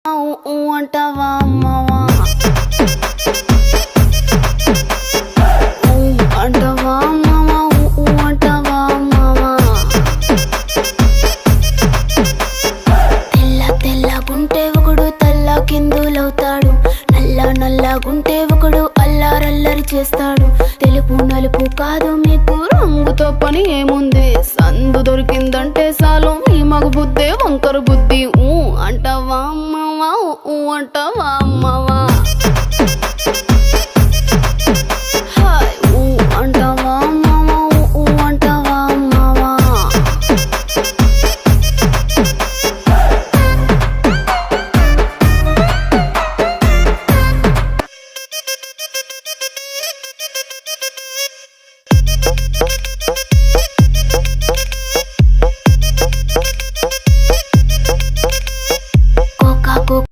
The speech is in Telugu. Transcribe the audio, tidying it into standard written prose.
అంటావా అమ్మవా అంటావా అమ్మవా అంటావా అమ్మవా తెల్లగుంటే ఒకడు తల్ల కిందులవుతాడు నల్లగుంటే ఒకడు అల్లారల్లరి చేస్తాడు తెలుపు నలుపు కాదు మీకు రంగుతో పని ఏముంది సందు దొరికిందంటే చాలు మీ మగ బుద్ధే వంకర బుద్ధి అంటావా అమ్మవా అంటావా అమ్మవా